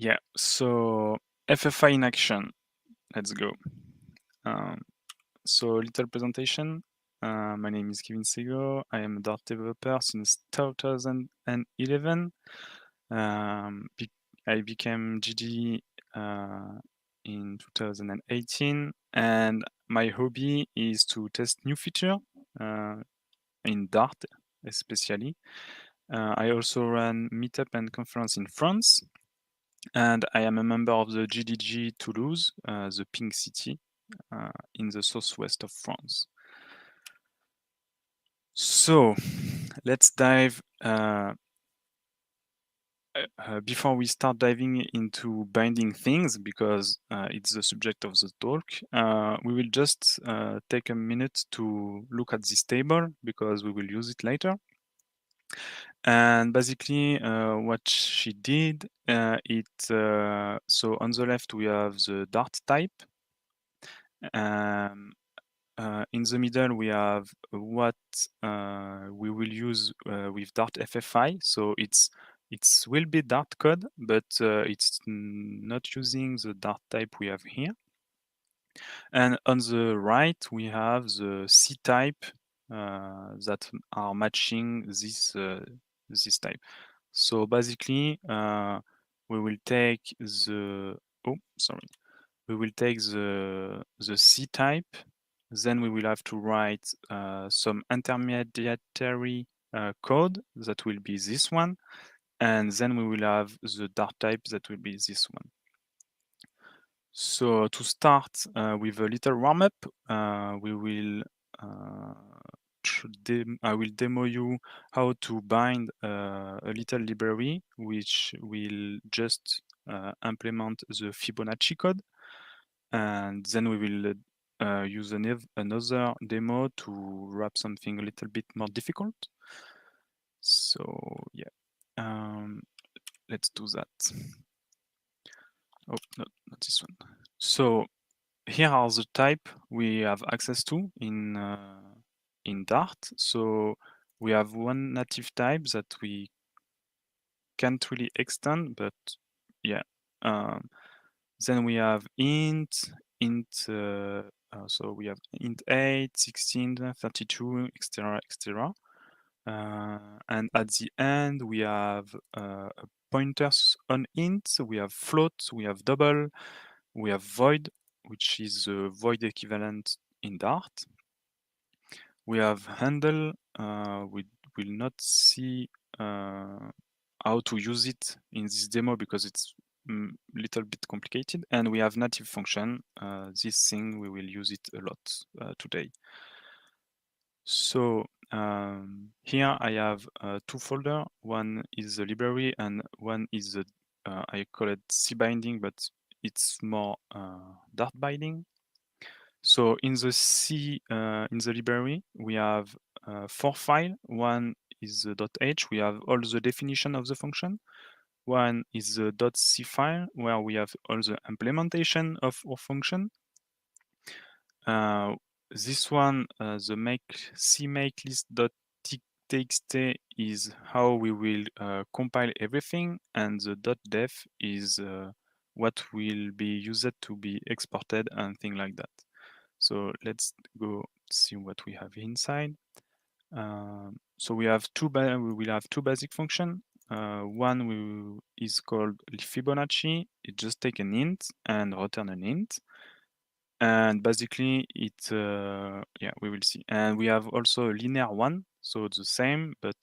Yeah, so FFI in action. Let's go. Um, so little presentation. My name is Kevin Segaud. I am a Dart developer since 2011. I became GD in 2018, and my hobby is to test new feature uh, in Dart, especially. I also run meetup and conference in France, and I am a member of the GDG Toulouse, the Pink City, in the southwest of France. So let's dive. Before we start diving into binding things, because it's the subject of the talk, we will just take a minute to look at this table because we will use it later. And basically, what she did, so on the left we have the Dart type. In the middle, we have what we will use with Dart FFI. So it will be Dart code, but it's not using the Dart type we have here. And on the right, we have the C type that are matching this type. So basically, we will take the we will take the C type. Then we will have to write some intermediary code that will be this one, and then we will have the Dart type that will be this one. So to start with a little warm-up, we will I will demo you how to bind a little library which will just implement the Fibonacci code, and then we will use another demo to wrap something a little bit more difficult. So yeah, let's do that. Oh, no, not this one. So here are the type we have access to in Dart. So we have one native type that we can't really extend, but yeah. Then we have int, so we have int 8, 16, 32, etc., etc. And at the end, we have pointers on int. So we have float, we have double, we have void, which is the void equivalent in Dart. We have handle. We will not see how to use it in this demo because it's a little bit complicated. And we have native function. This thing, we will use it a lot today. So here I have two folders. One is the library and one is the, I call it C binding, but it's more Dart binding. So in the C, in the library, we have 4 files. One is the .h, we have all the definition of the function. One is the .c file, where we have all the implementation of our function. This one, the cmakelist.txt is how we will compile everything, and the .def is what will be used to be exported and things like that. So let's go see what we have inside. So we will have two basic functions. One is called Fibonacci. It just take an int and return an int. And basically yeah, we will see. And we have also a linear one, so it's the same, but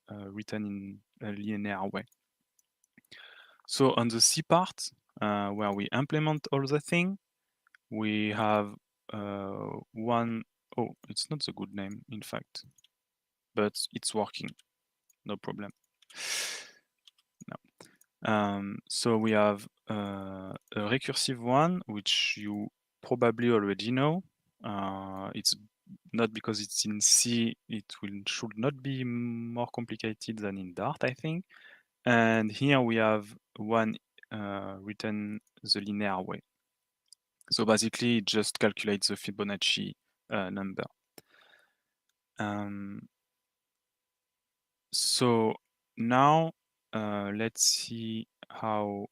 written in a linear way. So on the C part, where we implement all the thing, we have one, oh, it's not the good name, in fact, but it's working, no problem. No. So we have a recursive one, which you probably already know. It's not because it's in C, should not be more complicated than in Dart, I think. And here we have one written the linear way. So basically, it just calculates the Fibonacci number. So now let's see how,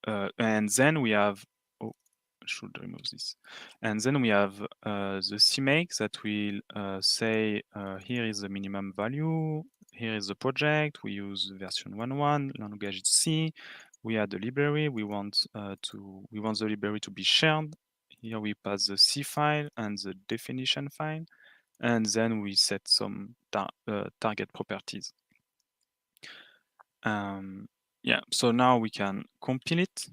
and then we have, oh, I should remove this. And then we have the CMake that will say, here is the minimum value, here is the project, we use version 1.1, language is C, we add the library, we want the library to be shared. Here we pass the C file and the definition file, and then we set some target properties. Yeah, so now we can compile it.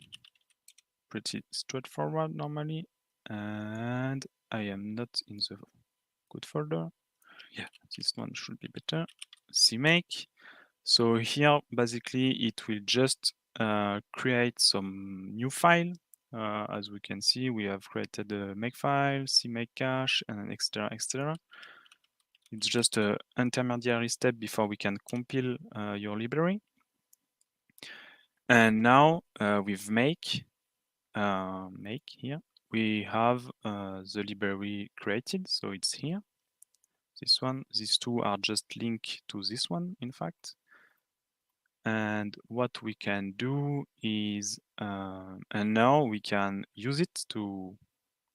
Pretty straightforward normally. And I am not in the good folder. Yeah, this one should be better. CMake. So here, basically, it will just create some new file. As we can see, we have created a makefile, CMake cache, and etc. etc. It's just an intermediary step before we can compile your library. And now with make here, we have the library created, so it's here. This one, these two are just linked to this one, in fact. And what we can do is, and now we can use it to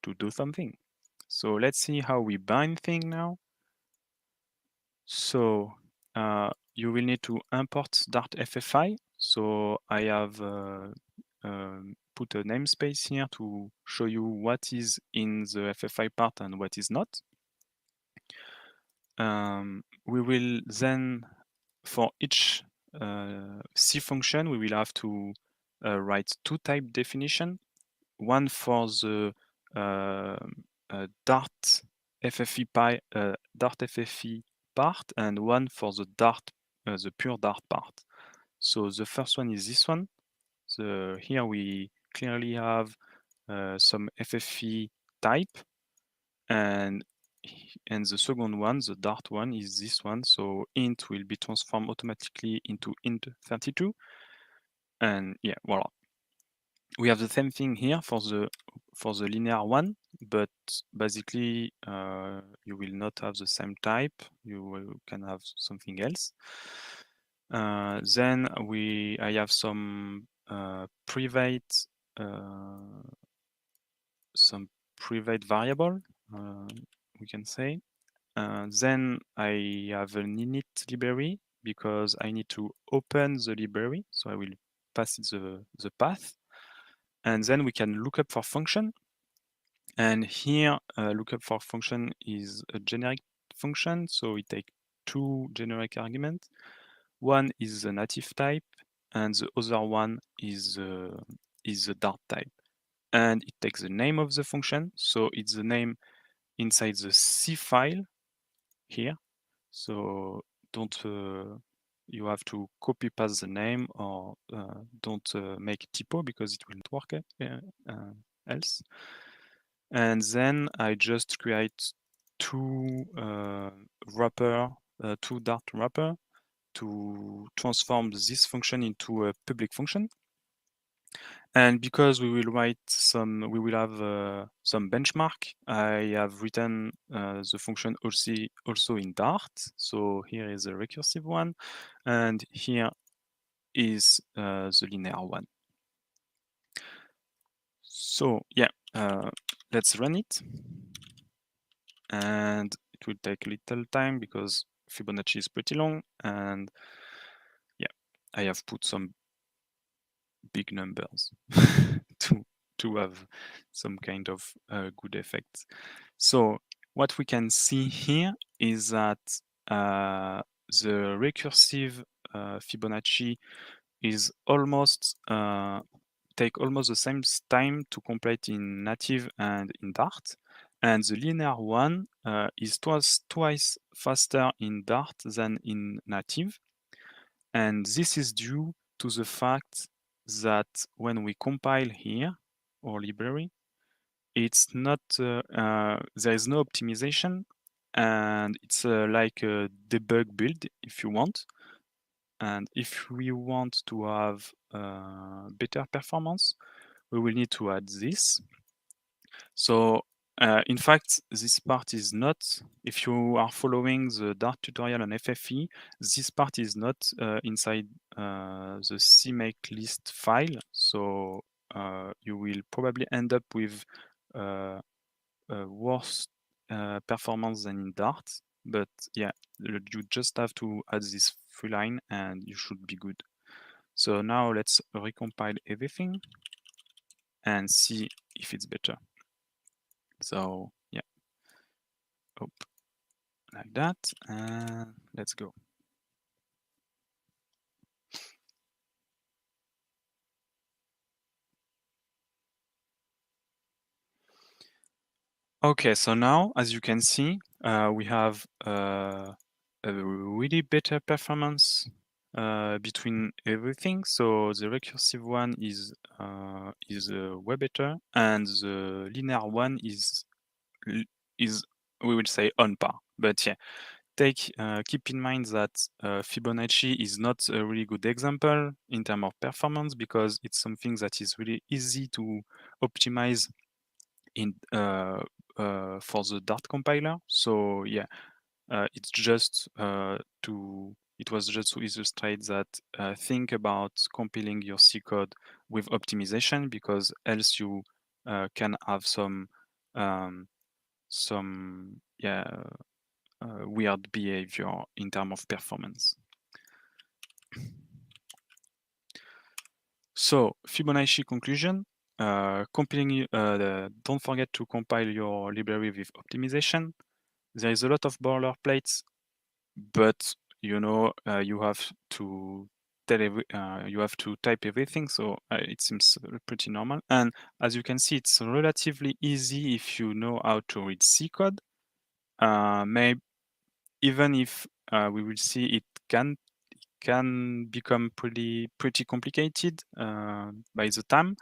do something. So let's see how we bind thing now. So you will need to import Dart FFI. So I have put a namespace here to show you what is in the FFI part and what is not. We will then, for each C function, we will have to write two type definition, one for the Dart FFI part, and one for the the pure Dart part. So the first one is this one. So here we clearly have some FFI type, and the second one, the Dart one, is this one. So int will be transformed automatically into int32, and yeah, voila. We have the same thing here for the linear one, but basically you will not have the same type. You can have something else. Then I have some private variable, we can say. Then I have an init library because I need to open the library. So I will pass it the path. And then we can look up for function. And here, lookup for function is a generic function. So it takes two generic arguments. One is the native type, and the other one is the Dart type. And it takes the name of the function. So it's the name inside the C file here. So don't you have to copy paste the name, or don't make typo because it will not work else. And then I just create two two Dart wrapper to transform this function into a public function. And because we will have some benchmark, I have written the function also in Dart. So here is a recursive one, and here is the linear one. So yeah, let's run it. And it will take a little time because Fibonacci is pretty long, and yeah, I have put some big numbers to have some kind of good effects. So what we can see here is that the recursive Fibonacci is almost take almost the same time to complete in native and in Dart. And the linear one is twice faster in Dart than in native. And this is due to the fact that when we compile here, our library, it's not, there is no optimization, and it's like a debug build if you want. And if we want to have better performance, we will need to add this. So In fact, this part is not, if you are following the Dart tutorial on FFI, this part is not inside the CMake list file. So you will probably end up with a worse performance than in Dart. But yeah, you just have to add this free line and you should be good. So now let's recompile everything and see if it's better. So yeah, like that, and let's go. Okay, so now, as you can see, we have a really better performance between everything. So the recursive one is way better, and the linear one is we will say on par. But yeah, keep in mind that Fibonacci is not a really good example in terms of performance because it's something that is really easy to optimize in for the Dart compiler. So yeah, it's just it was just to illustrate that think about compiling your C code with optimization because else you can have some weird behavior in terms of performance. So Fibonacci conclusion, compiling, don't forget to compile your library with optimization. There is a lot of boilerplates, but you know you have to you have to type everything, so it seems pretty normal. And as you can see, it's relatively easy if you know how to read C code. Maybe even if we will see it can become pretty complicated by the time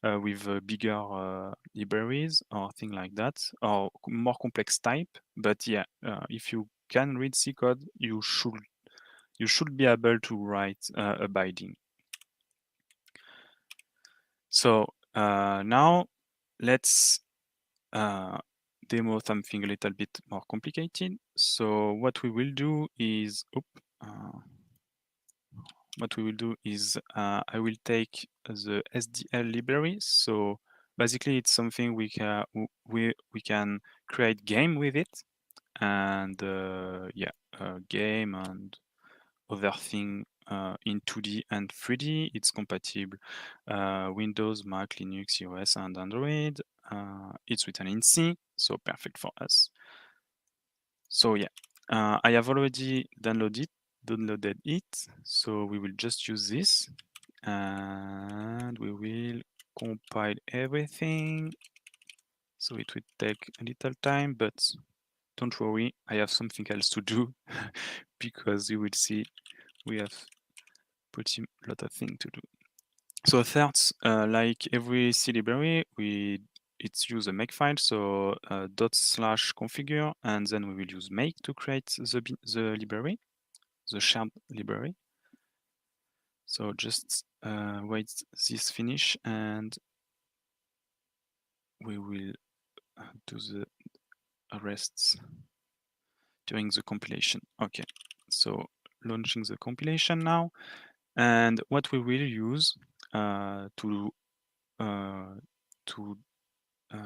with bigger libraries or things like that, or more complex type. But yeah, if you can read C code, you should be able to write a binding. So now let's demo something a little bit more complicated. So what we will do is, I will take the SDL library. So basically, it's something we can create game with it, and game and other thing in 2D and 3D. It's compatible Windows, Mac, Linux, iOS, and Android. It's written in C, so perfect for us. So yeah, I have already downloaded it, so we will just use this, and we will compile everything. So it will take a little time, but don't worry, I have something else to do because you will see we have pretty lot of things to do. So thirds, like every C library, it's use a makefile, so /configure, and then we will use make to create the library, the shared library. So just wait this finish, and we will do the rest during the compilation. Okay, so launching the compilation now, and what we will use to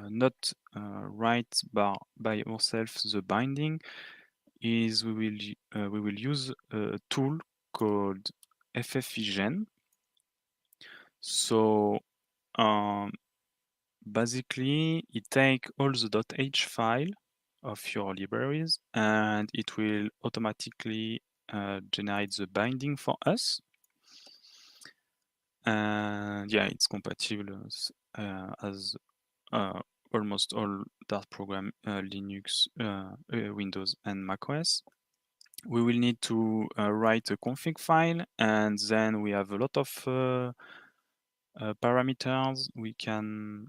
not write by ourselves the binding is we will use a tool called FFI. So basically it take all the .h file of your libraries and it will automatically generate the binding for us. And yeah, it's compatible as almost all Dart program, Linux, Windows, and macOS. We will need to write a config file, and then we have a lot of parameters we can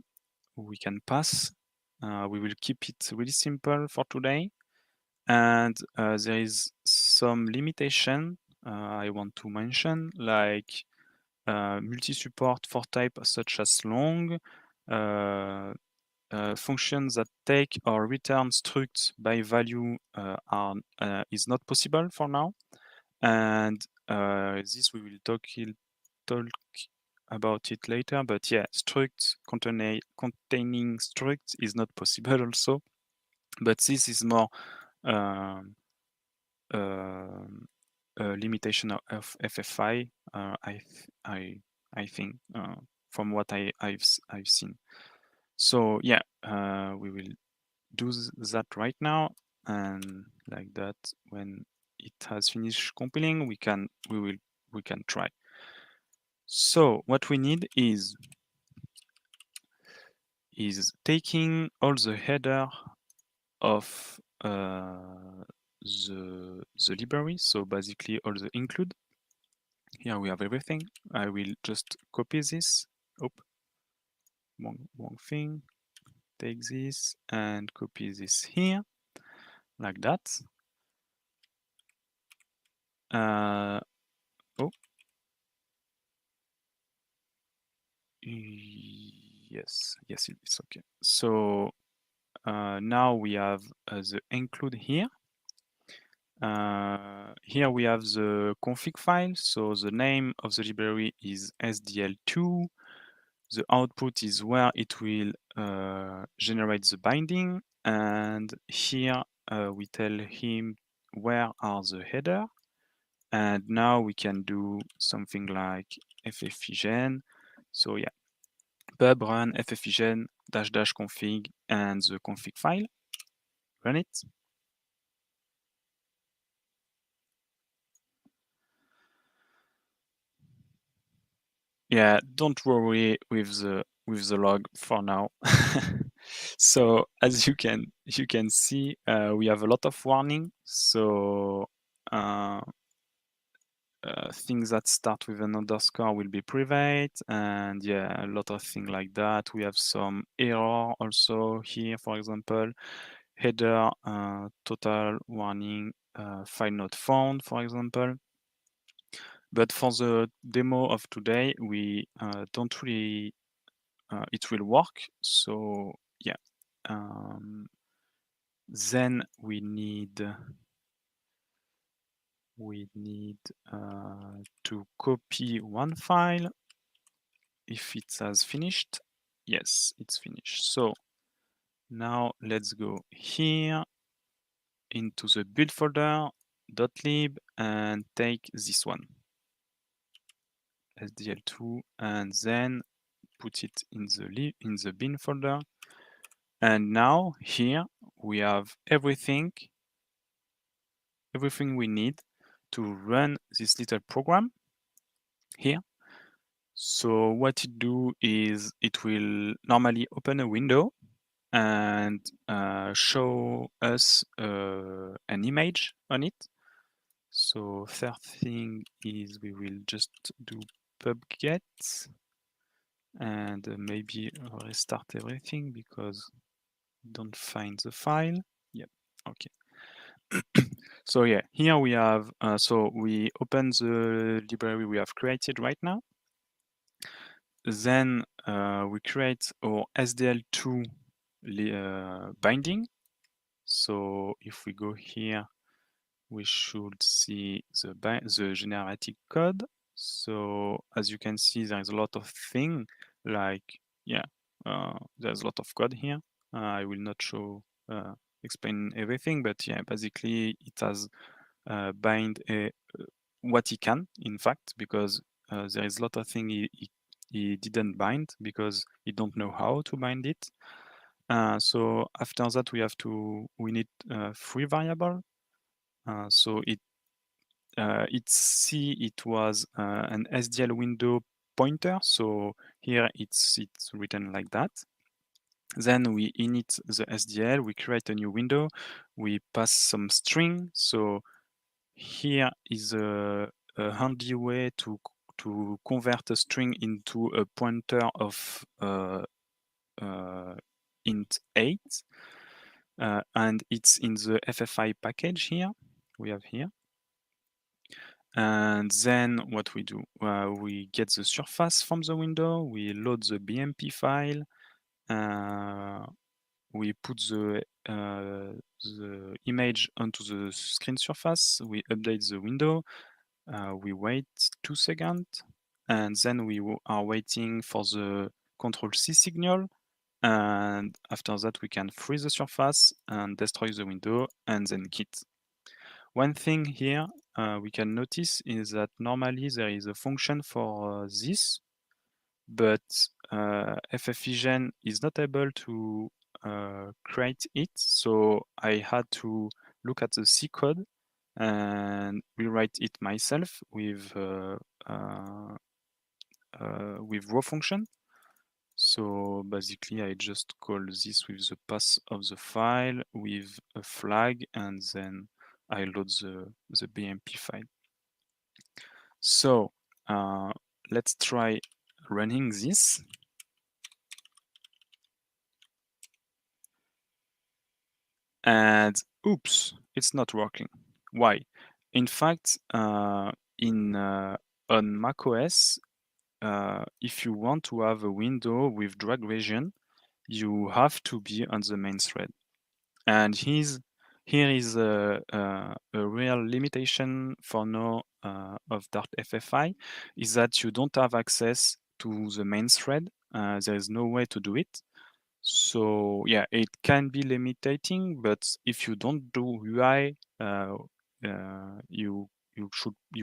pass. We will keep it really simple for today, and there is some limitation I want to mention, like multi-support for type such as long, functions that take or return struct by value is not possible for now, and this we will talk about it later. But yeah, struct containing struct is not possible also, but this is more a limitation of FFI. I think from what I've seen. So yeah, we will do that right now, and like that, when it has finished compiling, we can try. So what we need is taking all the header of the library. So basically all the include. Here we have everything. I will just copy this. Oh, wrong thing. Take this and copy this here, like that. Oh, yes, it's okay. So now we have the include here. Here we have the config file. So the name of the library is SDL2. The output is where it will generate the binding. And here we tell him where are the header. And now we can do something like FFI. So yeah, pub run FFI -- config and the config file. Run it. Yeah, don't worry with the log for now. So as you can see, we have a lot of warning. So things that start with an underscore will be private, and yeah, a lot of things like that. We have some error also here, for example, header total warning file not found, for example. But for the demo of today, we don't really it will work. So yeah, then we need to copy one file. If it has finished, yes, it's finished. So now let's go here into the build folder .lib and take this one, SDL2, and then put it in the bin folder. And now here we have everything we need to run this little program here. So what it do is it will normally open a window and show us an image on it. So third thing is we will just do pubget and maybe restart everything because we don't find the file. Yep, okay. So yeah, here we have, so we open the library we have created right now. Then we create our SDL2 binding. So if we go here, we should see the generated code. So as you can see, there is a lot of things like, yeah, there's a lot of code here. I will not explain everything, but yeah, basically it has bind what he can, in fact, because there is a lot of things he didn't bind because he don't know how to bind it. So after that, we need 3 variable. So it was an SDL window pointer. So here it's written like that. Then we init the SDL, we create a new window, we pass some string. So here is a handy way to convert a string into a pointer of int 8. And it's in the FFI package here, we have here. And then what we do, we get the surface from the window, we load the BMP file, we put the image onto the screen surface, we update the window, we wait 2 seconds, and then we are waiting for the Control-C signal, and after that we can freeze the surface and destroy the window and then Git. One thing here we can notice is that normally there is a function for this, but FFI is not able to create it, so I had to look at the C code and rewrite it myself with raw function. So basically, I just call this with the path of the file with a flag, and then I load the BMP file. So let's try running this. And oops, it's not working. Why? In fact, on macOS, if you want to have a window with drag region, you have to be on the main thread. And here is a real limitation for now of Dart FFI, is that you don't have access to the main thread. There is no way to do it. So yeah, it can be limiting, but if you don't do UI, you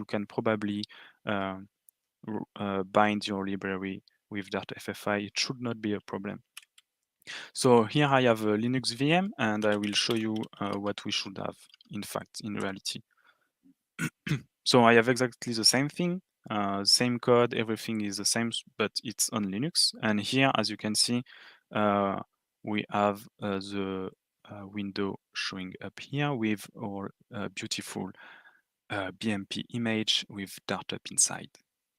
can probably bind your library with Dart FFI. It should not be a problem. So here I have a Linux VM, and I will show you what we should have, in fact, in reality. So I have exactly the same thing, same code, everything is the same, but it's on Linux. And here, as you can see, we have the window showing up here with our beautiful BMP image with Dart up inside.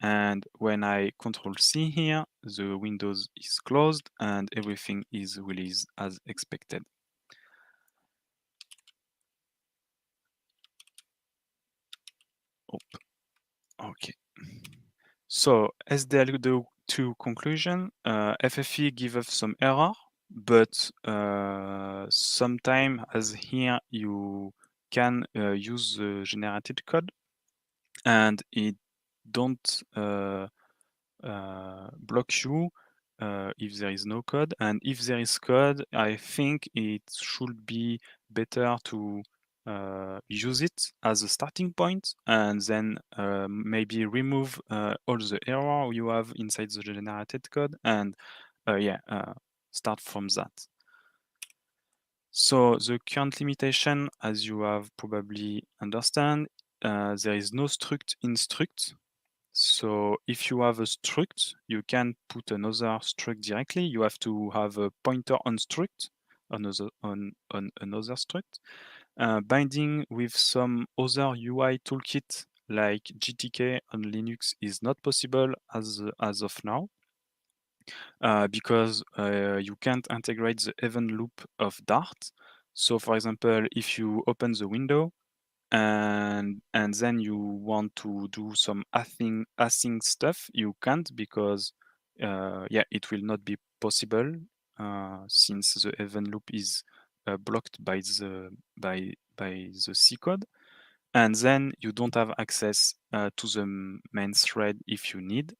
And when I Control-C here, the Windows is closed and everything is released as expected. Oh, okay. So as the to conclusion, FFI give us some error, but sometime as here you can use the generated code, and it don't block you if there is no code. And if there is code, I think it should be better to use it as a starting point and then maybe remove all the error you have inside the generated code and start from that. So the current limitation, as you have probably understand, there is no struct in struct. So if you have a struct, you can put another struct directly. You have to have a pointer on struct, on another struct. Binding with some other UI toolkit like GTK on Linux is not possible as of now. Because you can't integrate the event loop of Dart. So for example, if you open the window and then you want to do some async stuff, you can't, because it will not be possible since the event loop is blocked by the C code. And then you don't have access to the main thread if you need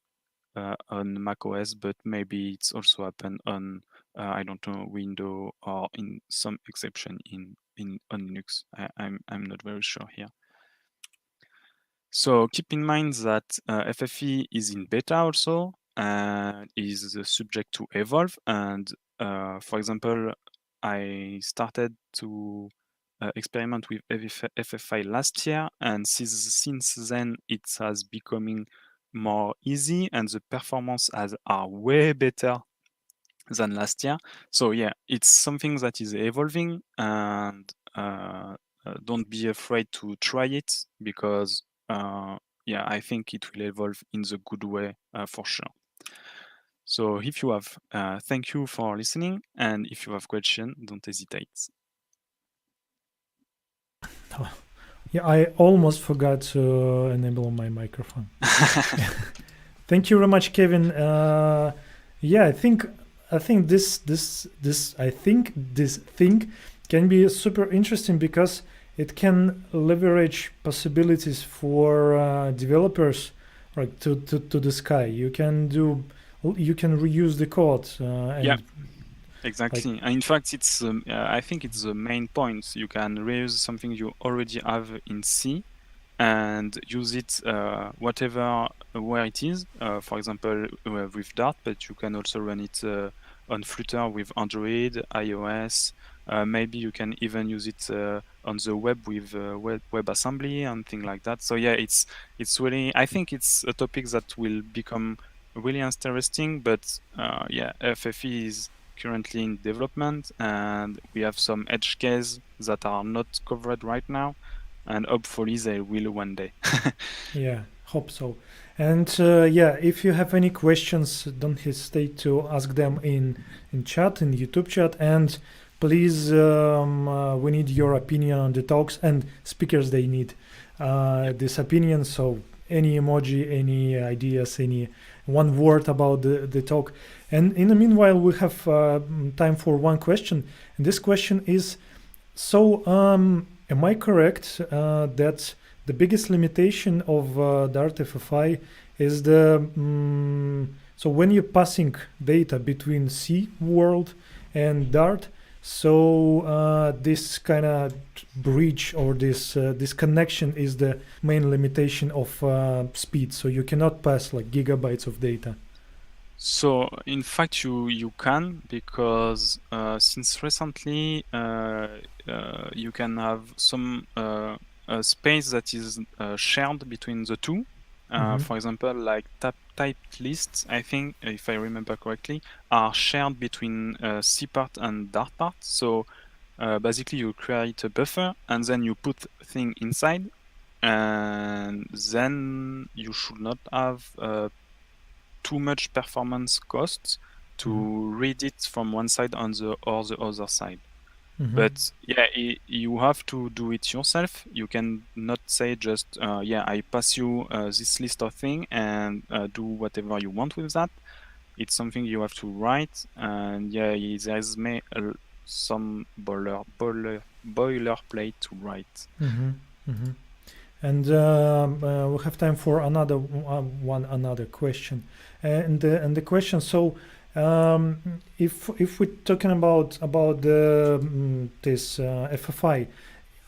on macOS, but maybe it's also happen on I don't know, Windows, or in some exception on Linux. I'm not very sure here. So keep in mind that FFI is in beta also, and is subject to evolve. And for example, I started to experiment with FFI last year, and since then it has becoming more easy, and the performance are way better than last year. So yeah, it's something that is evolving, and don't be afraid to try it, because I think it will evolve in the good way for sure. So if you have, thank you for listening, and if you have questions, don't hesitate. Yeah, I almost forgot to enable my microphone. Thank you very much, Kevin. I think I think this thing can be super interesting because it can leverage possibilities for developers, like to the sky. You can reuse the code Yeah, and like exactly. And in fact, I think it's the main point. You can reuse something you already have in C and use it whatever where it is. For example, with Dart, but you can also run it on Flutter with Android, iOS. Maybe you can even use it on the web with WebAssembly and things like that. So yeah, it's really. I think it's a topic that will become really interesting. But yeah, FFE is currently in development, and we have some edge cases that are not covered right now, and hopefully they will one day. yeah, hope so. And yeah, if you have any questions, don't hesitate to ask them in chat, in YouTube chat, and please, we need your opinion on the talks and speakers. They need Yep. this opinion. So any emoji, any ideas, any one word about the talk. And in the meanwhile, we have time for one question. And this question is: so, am I correct that the biggest limitation of Dart FFI is so when you're passing data between C world and Dart, so this kind of bridge or this connection is the main limitation of speed. So you cannot pass like gigabytes of data. So in fact, you can, because since recently you can have some space that is shared between the two. Mm-hmm. For example, like typed lists, I think, if I remember correctly, are shared between C part and Dart part. So basically, you create a buffer and then you put thing inside, and then you should not have too much performance costs Mm-hmm. to read it from one side on the or the other side. Mm-hmm. But yeah, you have to do it yourself. You can not say just yeah, I pass you this list of thing and do whatever you want with that. It's something you have to write, and yeah, there's some boilerplate to write. Mm-hmm. Mm-hmm. And we have time for another question, and the question. So, if we're talking about this FFI,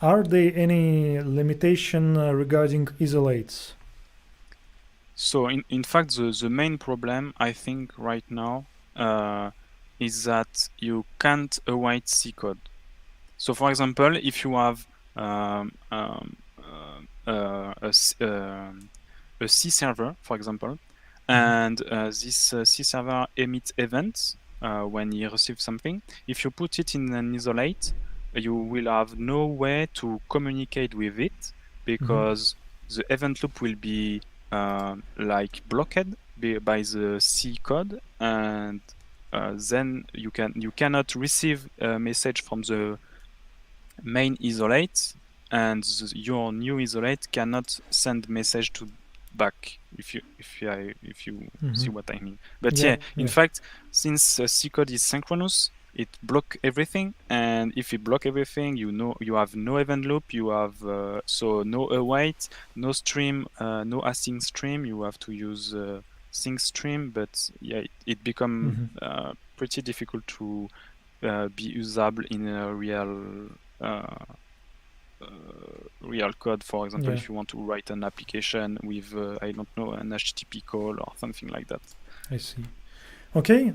are there any limitation regarding isolates? So in fact, the main problem I think right now is that you can't await C code. So for example, if you have um, um, a C server, for example, Mm-hmm. and this C server emits events when you receive something, if you put it in an isolate, you will have no way to communicate with it, Mm-hmm. because the event loop will be like blocked by the C code, and then you cannot receive a message from the main isolate, and your new isolate cannot send message to back, if you Mm-hmm. see what I mean. But Yeah, yeah, in yeah. fact, since C code is synchronous, it block everything, and if it block everything, you have no event loop, you have so no await, no stream, no async stream. You have to use sync stream, but yeah, it become Mm-hmm. pretty difficult to be usable in a uh, real code. For example, Yeah, if you want to write an application with I don't know, an HTTP call or something like that. I see. Okay.